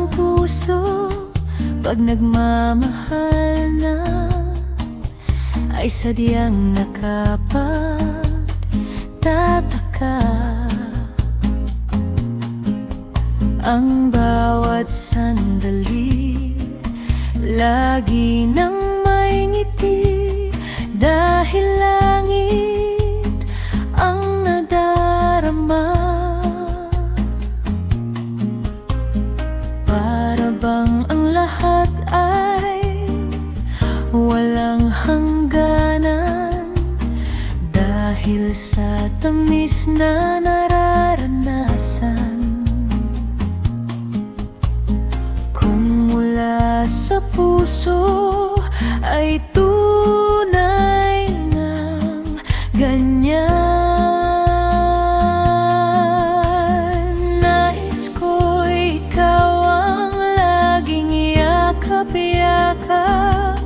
ang puso pag nagmamahal na ay sadyang nakapagtataka. Ang bawat sandali lagi nang may ngiti, dahil langit ang nadarama. Para bang ang lahat ay walang hangganan, dahil sa tamis na nararanasan. Kung mula sa puso ay tunay ng ganyan, nais ko ikaw ang laging yakap-yakap,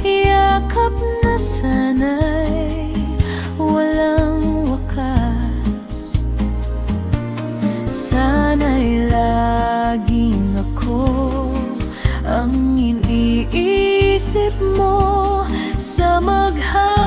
yakap na sana'y walang wakas. Sana'y laging ako ang iniisip mo sa maghapon.